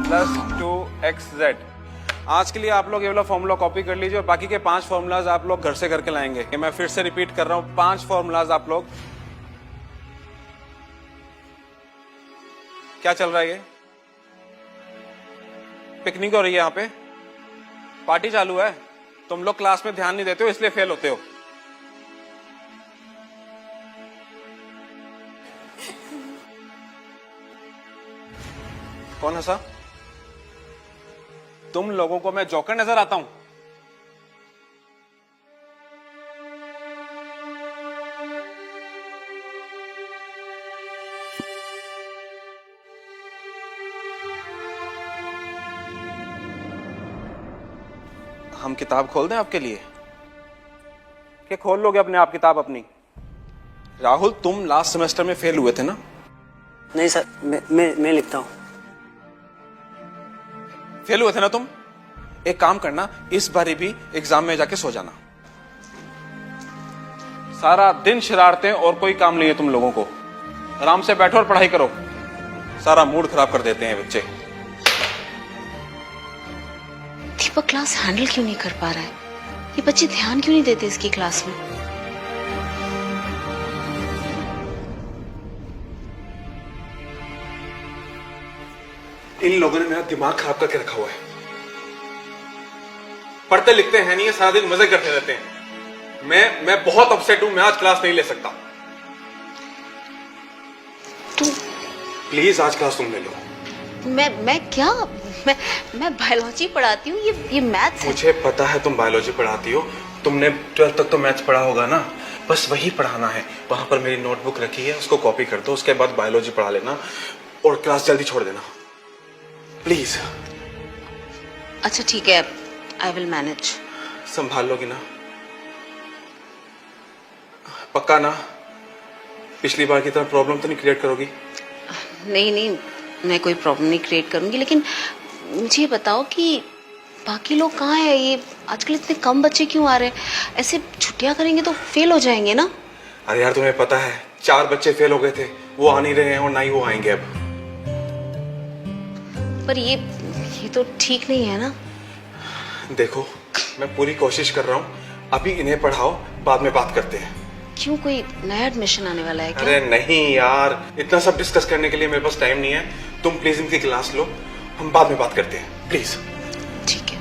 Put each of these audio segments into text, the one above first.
Plus 2xz। आज के लिए आप लोग ये वाला फॉर्मूला कॉपी कर लीजिए और बाकी के 5 फॉर्मूलाज आप लोग घर से करके लाएंगे। मैं फिर से रिपीट कर रहा हूं, 5 फॉर्मूलाज आप लोग। क्या चल रहा है? ये पिकनिक हो रही है, यहाँ पे पार्टी चालू है। तुम लोग क्लास में ध्यान नहीं देते हो, इसलिए फेल होते हो। कौन हंसा? तुम लोगों को मैं जोकर नजर आता हूं? हम किताब खोल दें आपके लिए? क्या खोल लोगे अपने आप किताब अपनी? राहुल, तुम लास्ट सेमेस्टर में फेल हुए थे ना? नहीं सर, मैं लिखता हूँ। फेल हुए थे ना तुम? एक काम करना, इस बारी भी एग्जाम में जाके सो जाना। सारा दिन शरारतें और कोई काम नहीं है तुम लोगों को। आराम से बैठो और पढ़ाई करो। सारा मूड खराब कर देते हैं बच्चे। दीपक क्लास हैंडल क्यों नहीं कर पा रहा है? ये बच्चे ध्यान क्यों नहीं देते इसकी क्लास में? इन लोगों ने मेरा दिमाग खराब करके रखा हुआ है। पढ़ते लिखते हैं नहीं, सारा दिन मजे करते रहते हैं। मैं बहुत अपसेट हूं। मैं आज क्लास नहीं ले सकता। तू प्लीज आज क्लास तुम ले लो। मैं क्या? मैं बायोलॉजी पढ़ाती हूँ, ये मैथ्स है। मुझे पता है तुम बायोलॉजी पढ़ाती हो। तुमने 12th तक तो मैथ्स पढ़ा होगा ना? बस वही पढ़ाना है। वहां पर मेरी नोटबुक रखी है, उसको कॉपी कर दो। उसके बाद बायोलॉजी पढ़ा लेना और क्लास जल्दी छोड़ देना प्लीज। अच्छा ठीक है, आई विल मैनेज। संभाल लोगी ना? पक्का ना? पिछली बार की तरह प्रॉब्लम तो नहीं क्रिएट करोगी? नहीं, मैं कोई प्रॉब्लम नहीं क्रिएट करूंगी। लेकिन मुझे बताओ कि बाकी लोग कहाँ हैं? ये आजकल इतने कम बच्चे क्यों आ रहे हैं? ऐसे छुट्टियां करेंगे तो फेल हो जाएंगे ना? अरे यार, तुम्हें पता है 4 बच्चे फेल हो गए थे। वो आ नहीं रहे हैं और ना ही वो आएंगे अब। पर ये तो ठीक नहीं है ना? देखो, मैं पूरी कोशिश कर रहा हूँ। अभी इन्हें पढ़ाओ, बाद में बात करते हैं। क्यों, कोई नया एडमिशन आने वाला है क्या? अरे नहीं यार, इतना सब डिस्कस करने के लिए मेरे पास टाइम नहीं है। तुम प्लीज इनकी क्लास लो, हम बाद में बात करते हैं प्लीज। ठीक है।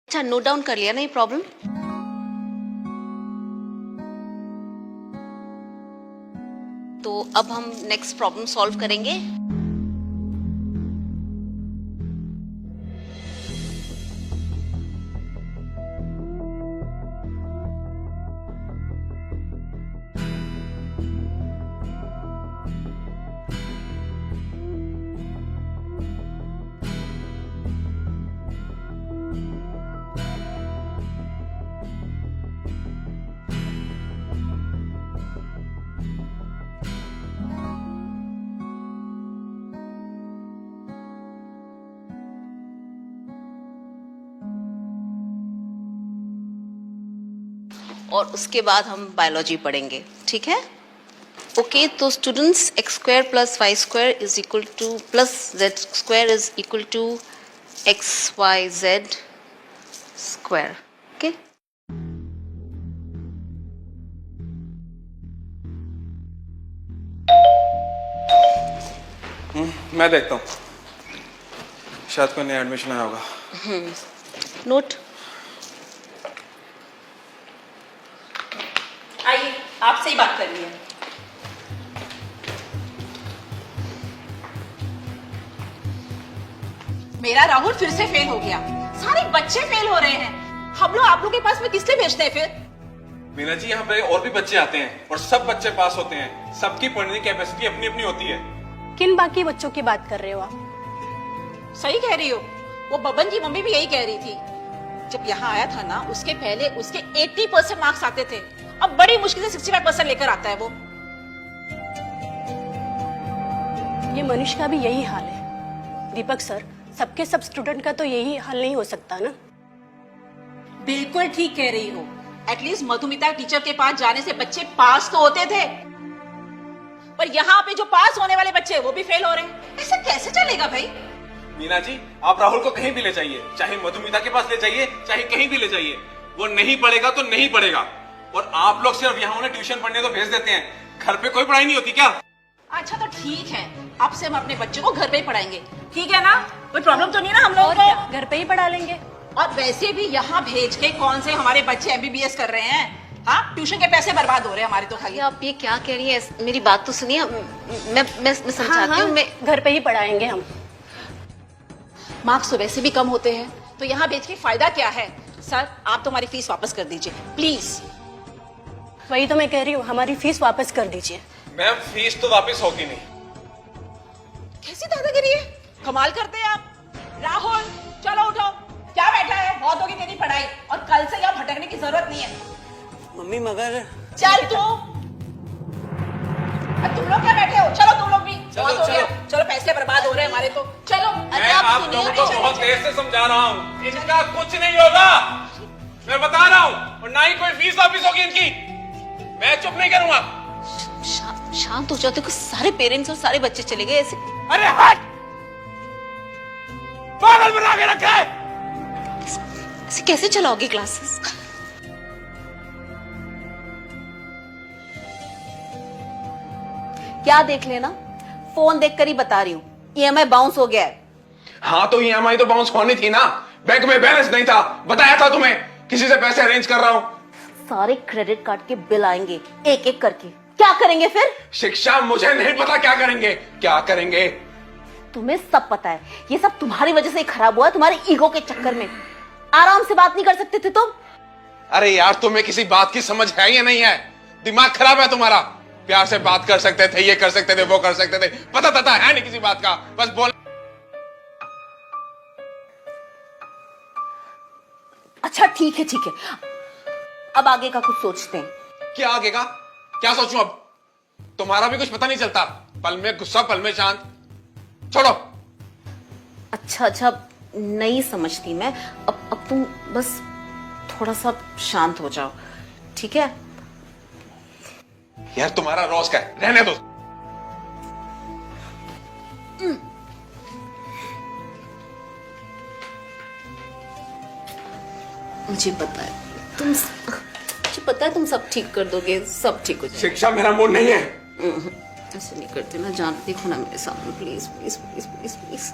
अच्छा, नोट डाउन कर लिया ना ये प्रॉब्लम? तो अब हम नेक्स्ट प्रॉब्लम सॉल्व करेंगे। और उसके बाद हम बायोलॉजी पढ़ेंगे, ठीक है? ओके, तो students, x square plus Y square is equal to plus z square is equal to xyz square. Okay, मैं देखता हूँ, शायद कोई नया एडमिशन आया होगा। नोट। आइए, आपसे ही बात करनी है। मेरा राहुल फिर से फेल हो गया। सारे बच्चे फेल हो रहे हैं। हम लोग आप लोग के पास में किस लिए भेजते हैं फिर? मीना जी, यहाँ पे और भी बच्चे आते हैं और सब बच्चे पास होते हैं। सबकी पढ़ने की कैपेसिटी अपनी अपनी होती है। किन बाकी बच्चों की बात कर रहे हो आप? सही कह रही हो। वो बबन की मम्मी भी यही कह रही थी। जब यहाँ आया था ना, उसके पहले उसके 80% मार्क्स आते थे। अब बड़ी मुश्किल से 65% लेकर आता है वो। ये मनीष का भी यही हाल है। दीपक सर, सबके सब स्टूडेंट का तो यही हाल नहीं हो सकता ना। बिल्कुल ठीक कह रही हो। एटलीस्ट मधुमिता टीचर के पास जाने से बच्चे पास तो होते थे, पर यहाँ पे जो पास होने वाले बच्चे वो भी फेल हो रहे हैं। ऐसा कैसे चलेगा भाई? मीना जी, आप राहुल को कहीं भी ले जाइए, चाहे मधुमिता के पास ले जाइए, चाहे कहीं भी ले जाइए, वो नहीं पढ़ेगा तो नहीं पढ़ेगा। और आप लोग सिर्फ यहाँ उन्हें ट्यूशन पढ़ने तो भेज देते हैं, घर पे कोई पढ़ाई नहीं होती क्या? अच्छा तो ठीक है, अब से हम अपने बच्चों को घर पे ही पढ़ाएंगे, ठीक है ना? कोई प्रॉब्लम तो नहीं ना हम लोगों और को? क्या, घर पे ही पढ़ा लेंगे। और वैसे भी यहाँ भेज के कौन से हमारे बच्चे एमबीबीएस कर रहे हैं? हाँ, ट्यूशन के पैसे बर्बाद हो रहे हैं हमारे तो खाली। ये आप ये क्या कह रही है? मेरी बात तो सुनिए, मैं समझाती हूँ। मैं घर पे ही पढ़ाएंगे हम। मार्क्स तो वैसे भी कम होते हैं, तो यहाँ भेज के फायदा क्या है? सर, आप तो हमारी फीस वापस कर दीजिए प्लीज। वही तो मैं कह रही हूँ, हमारी फीस वापस कर दीजिए। मैम, फीस तो वापस होगी नहीं। कैसी दादागिरी है, कमाल करते हैं आप। राहुल, चलो उठो, क्या बैठा है? बहुत होगी तेरी पढ़ाई, और कल से यहाँ भटकने की जरूरत नहीं है। मम्मी मगर चल तू। तुम लोग क्या बैठे हो? चलो तुम लोग भी, बहुत हो गया। चलो, पैसे बर्बाद हो रहे हैं हमारे तो। चलो। मैं आप लोगों को बहुत देर से समझा रहा हूँ, इनका कुछ नहीं होगा, मैं बता रहा हूँ, और ना ही कोई फीस वापस होगी इनकी। मैं चुप नहीं करूंगा। शांत हो जाओ, देखो सारे पेरेंट्स और सारे बच्चे चले गए ऐसे। अरे हट, पागल बना के रखा है। ऐसे कैसे चलाओगे क्लासेस? क्या देख लेना, फोन देखकर ही बता रही हूँ, ईएमआई बाउंस हो गया है। हाँ तो ईएमआई तो बाउंस होनी थी ना, बैंक में बैलेंस नहीं था, बताया था तुम्हें, किसी से पैसे अरेंज कर रहा हूँ। सारे क्रेडिट कार्ड के बिल आएंगे एक एक करके, क्या करेंगे फिर? शिक्षा, मुझे नहीं पता क्या करेंगे, क्या करेंगे। तुम्हें सब पता है, ये सब तुम्हारी वजह से ही खराब हुआ है, तुम्हारे ईगो के चक्कर में। आराम से बात नहीं कर सकते थे तुम? अरे यार, तुम्हें किसी बात की समझ है या नहीं है? दिमाग खराब है तुम्हारा। प्यार से बात कर सकते थे, ये कर सकते थे, वो कर सकते थे, पता तता है नहीं किसी बात का, बस बोल। अच्छा ठीक है, अब आगे का कुछ सोचते हैं। क्या आगे का? क्या सोचूं अब? तुम्हारा भी कुछ पता नहीं चलता, पल में गुस्सा पल में शांत। छोड़ो। अच्छा नहीं समझती मैं। अब तुम बस थोड़ा सा शांत हो जाओ, ठीक है? यार तुम्हारा रोज का है, रहने दो। मुझे पता है तुम सब ठीक कर दोगे, सब ठीक हो जाएगा। शिक्षा मेरा मूड नहीं है। ऐसे नहीं करते ना जान, देखो ना मेरे सामने, please please please please please.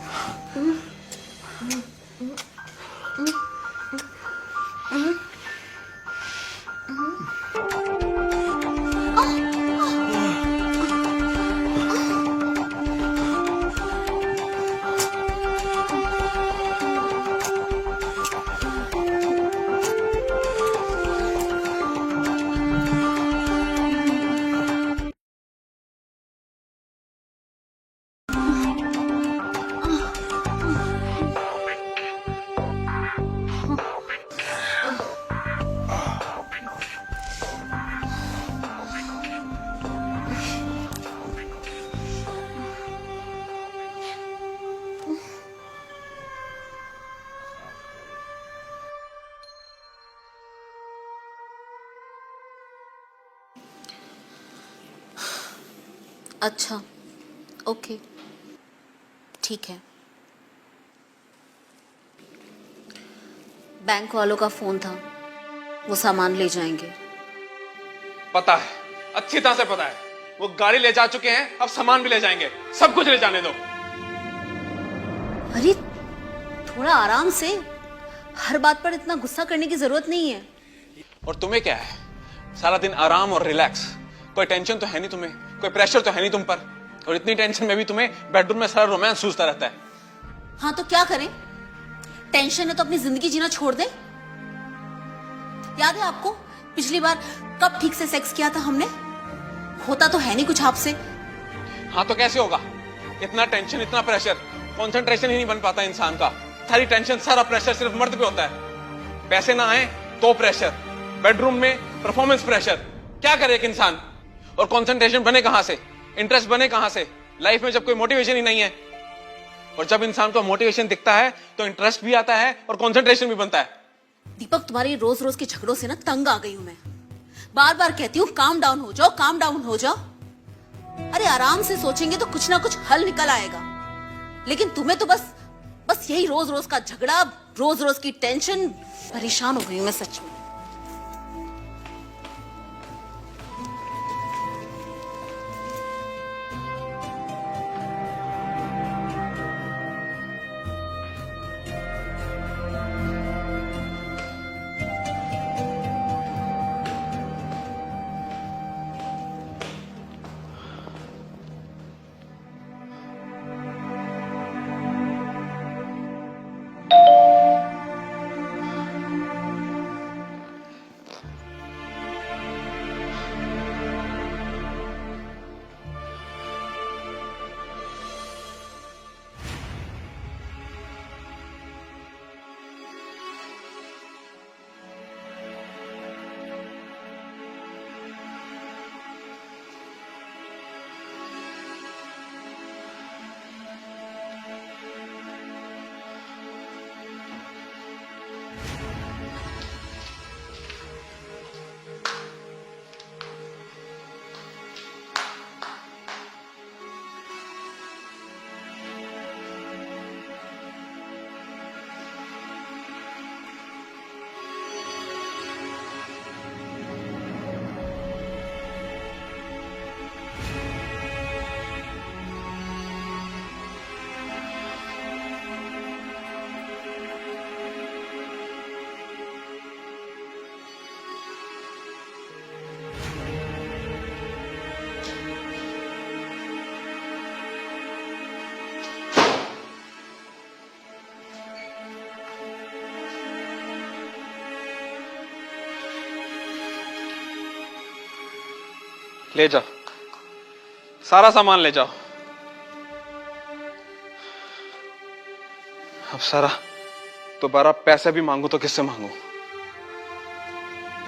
अच्छा ओके, ठीक है। बैंक वालों का फोन था, वो सामान ले जाएंगे। पता है, अच्छी तरह से पता है, वो गाड़ी ले जा चुके हैं, अब सामान भी ले जाएंगे, सब कुछ ले जाने दो। अरे थोड़ा आराम से, हर बात पर इतना गुस्सा करने की जरूरत नहीं है। और तुम्हें क्या है, सारा दिन आराम और रिलैक्स, कोई टेंशन तो है नहीं तुम्हें, कोई प्रेशर तो है नहीं तुम पर, और इतनी टेंशन में भी तुम्हें बेडरूम में सारा रोमांस सूझता रहता है। हाँ तो क्या करें, टेंशन है तो अपनी जिंदगी जीना छोड़ दें। याद है आपको पिछली बार कब ठीक से सेक्स किया था हमने? होता तो है नहीं कुछ आपसे। हाँ तो कैसे होगा, इतना टेंशन, इतना प्रेशर, कंसंट्रेशन ही नहीं बन पाता इंसान का। सारी टेंशन, सारा प्रेशर सिर्फ मर्द पे होता है। पैसे ना आए तो प्रेशर, बेडरूम में परफॉर्मेंस प्रेशर, क्या करे एक इंसान। और कंसंट्रेशन बने कहां से, इंटरेस्ट बने कहां से, लाइफ में जब कोई मोटिवेशन ही नहीं है, और जब इंसान को मोटिवेशन दिखता है तो इंटरेस्ट भी आता है और कंसंट्रेशन भी बनता है। दीपक, तुम्हारी रोज रोज के झगड़ों से ना तंग आ गई हूं मैं। बार बार कहती हूँ काम डाउन हो जाओ, काम डाउन हो जाओ। अरे आराम से सोचेंगे तो कुछ ना कुछ हल निकल आएगा, लेकिन तुम्हें तो बस यही रोज रोज का झगड़ा, रोज रोज की टेंशन। परेशान हो गई हूं मैं सच में। ले जाओ, सारा सामान ले जाओ। अब सारा दोबारा पैसे भी मांगू तो किससे मांगू?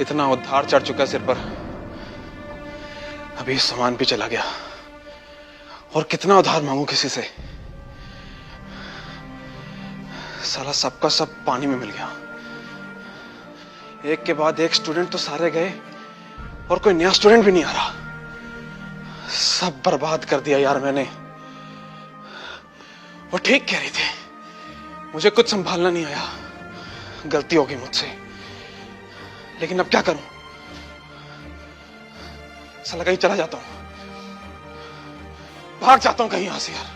इतना उधार चढ़ चुका सिर पर, अभी सामान भी चला गया, और कितना उधार मांगू किसी से? साला सबका सब पानी में मिल गया। एक के बाद एक स्टूडेंट तो सारे गए और कोई नया स्टूडेंट भी नहीं आ रहा। सब बर्बाद कर दिया यार मैंने। वो ठीक कह रही थी, मुझे कुछ संभालना नहीं आया, गलती होगी मुझसे, लेकिन अब क्या करूं? साला कहीं चला जाता हूं, भाग जाता हूं कहीं यहां से यार।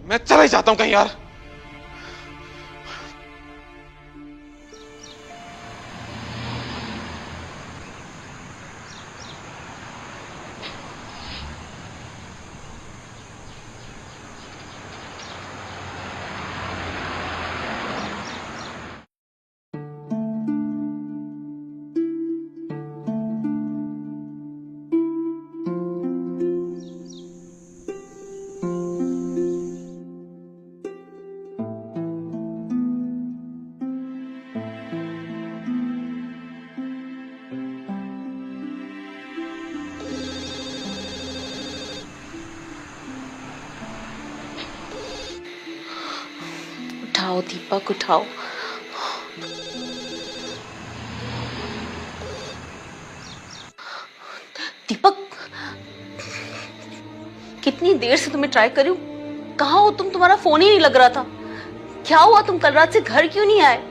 मैं चला ही जाता हूं कहीं यार। उठाओ दीपक, उठाओ। दीपक, कितनी देर से तुम्हें ट्राई कर रही हूँ, कहाँ हो तुम? तुम्हारा फोन ही नहीं लग रहा था। क्या हुआ, तुम कल रात से घर क्यों नहीं आए?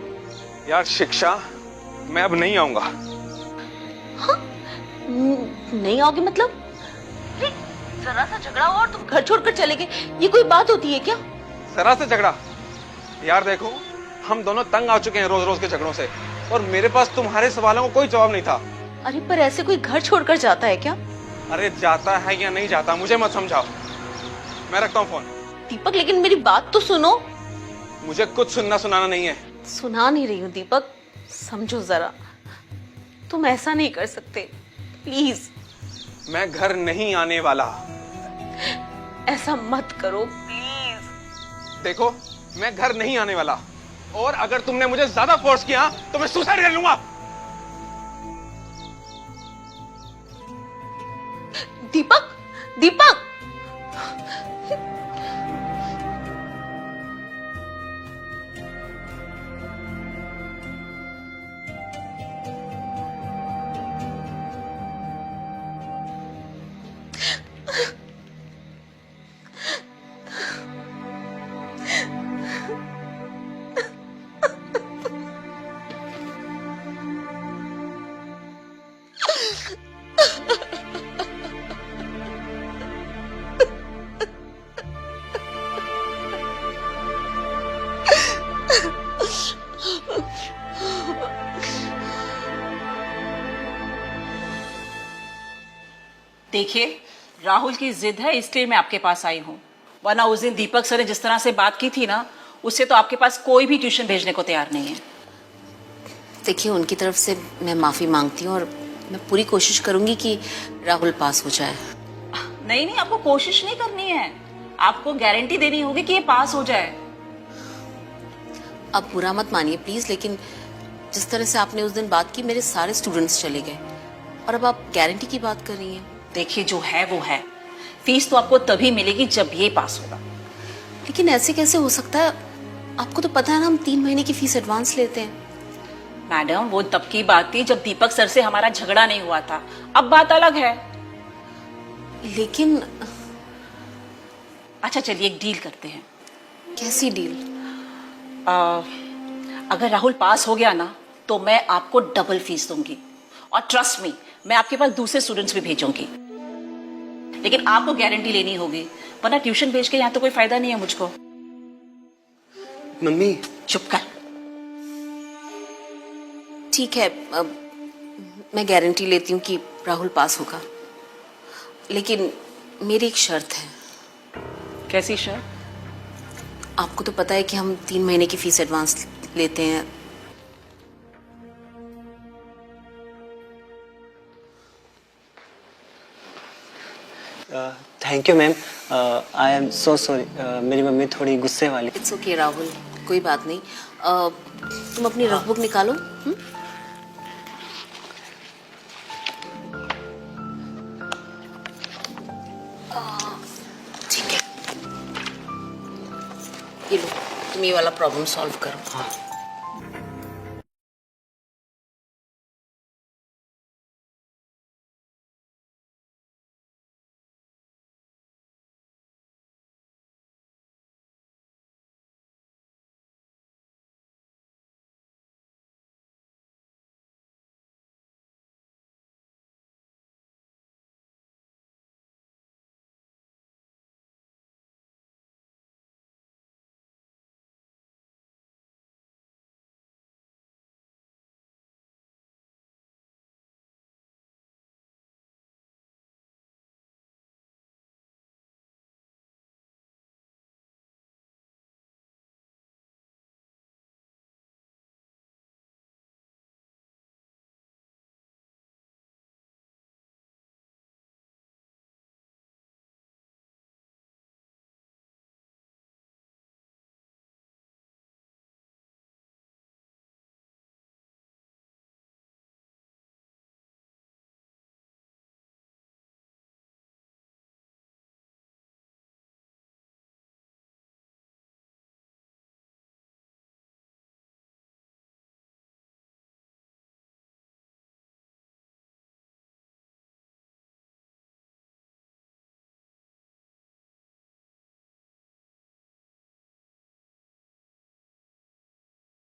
यार शिक्षा, मैं अब नहीं आऊंगा। हाँ? नहीं आओगे मतलब? अरे, जरा सा झगड़ा हुआ और तुम घर छोड़कर चले गए, ये कोई बात होती है क्या? जरा से झगड़ा? यार देखो, हम दोनों तंग आ चुके हैं रोज रोज के झगड़ों से, और मेरे पास तुम्हारे सवालों को कोई जवाब नहीं था। अरे पर ऐसे कोई घर छोड़कर जाता है क्या? अरे जाता है या नहीं जाता, मुझे मत समझाओ। मैं रखता हूँ फोन। दीपक लेकिन मेरी बात तो सुनो। मुझे कुछ सुनना सुनाना नहीं है। सुना नहीं रही हूँ दीपक, समझो जरा, तुम ऐसा नहीं कर सकते, प्लीज। मैं घर नहीं आने वाला। ऐसा मत करो प्लीज। देखो, मैं घर नहीं आने वाला, और अगर तुमने मुझे ज्यादा फोर्स किया तो मैं सुसाइड कर लूंगा। दीपक, दीपक देखिए, राहुल की जिद है इसलिए मैं आपके पास आई हूँ, वरना उस दिन दीपक सर ने जिस तरह से बात की थी ना, उससे तो आपके पास कोई भी ट्यूशन भेजने को तैयार नहीं है। देखिए, उनकी तरफ से मैं माफी मांगती हूँ और मैं पूरी कोशिश करूंगी कि राहुल पास हो जाए। नहीं नहीं, आपको कोशिश नहीं करनी है, आपको गारंटी देनी होगी कि ये पास हो जाए। आप बुरा मत मानिए प्लीज, लेकिन जिस तरह से आपने उस दिन बात की, मेरे सारे स्टूडेंट्स चले गए और अब आप गारंटी की बात कर रही हैं। देखिए, जो है वो है, फीस तो आपको तभी मिलेगी जब ये पास होगा। लेकिन ऐसे कैसे हो सकता है? आपको तो पता है ना, हम 3 महीने की फीस एडवांस लेते हैं। मैडम, वो तब की बात थी जब दीपक सर से हमारा झगड़ा नहीं हुआ था, अब बात अलग है। लेकिन अच्छा चलिए, एक डील करते हैं। कैसी डील? अगर राहुल पास हो गया ना, तो मैं आपको डबल फीस दूंगी, और ट्रस्ट मी, मैं आपके पास दूसरे स्टूडेंट्स भी भेजूंगी। लेकिन आपको गारंटी लेनी होगी, वरना ट्यूशन भेज के यहाँ तो कोई फायदा नहीं है मुझको। मम्मी, चुप कर। ठीक है, अब मैं गारंटी लेती हूँ कि राहुल पास होगा, लेकिन मेरी एक शर्त है। कैसी शर्त? आपको तो पता है कि हम 3 महीने की फीस एडवांस लेते हैं। Thank you ma'am. I am so sorry. मेरी मम्मी थोड़ी गुस्से वाली। इट्स ओके राहुल, कोई बात नहीं। तुम अपनी रफ बुक निकालो। ठीक है, ये लो, तुम ये वाला प्रॉब्लम सॉल्व करो। हाँ।